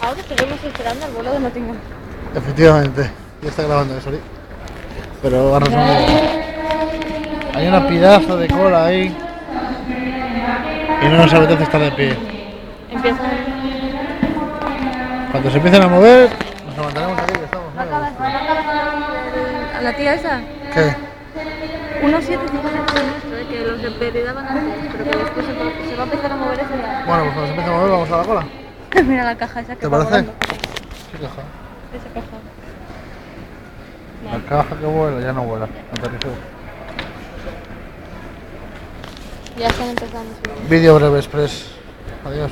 Ahora seguimos esperando al vuelo de Nottingham. Efectivamente, ya está grabando eso, ¿sí? Pero a resumen, hay una pedazo de cola ahí y no nos apetece estar de pie. Empiezan. Cuando se empiecen a mover, nos levantaremos aquí que estamos muy a gusto. ¿A la tía esa? ¿Qué? 1,750 es nuestro, que los de prioridad van antes, pero que después se va a empezar a mover ese ya. Bueno, pues cuando se empiece a mover vamos a la cola. Mira la caja esa que ¿Te va parece? volando. ¿Qué caja? Esa caja. La caja que vuela ya no vuela, aterrizó. Ya están empezando a subir. Vídeo breve express. Adiós.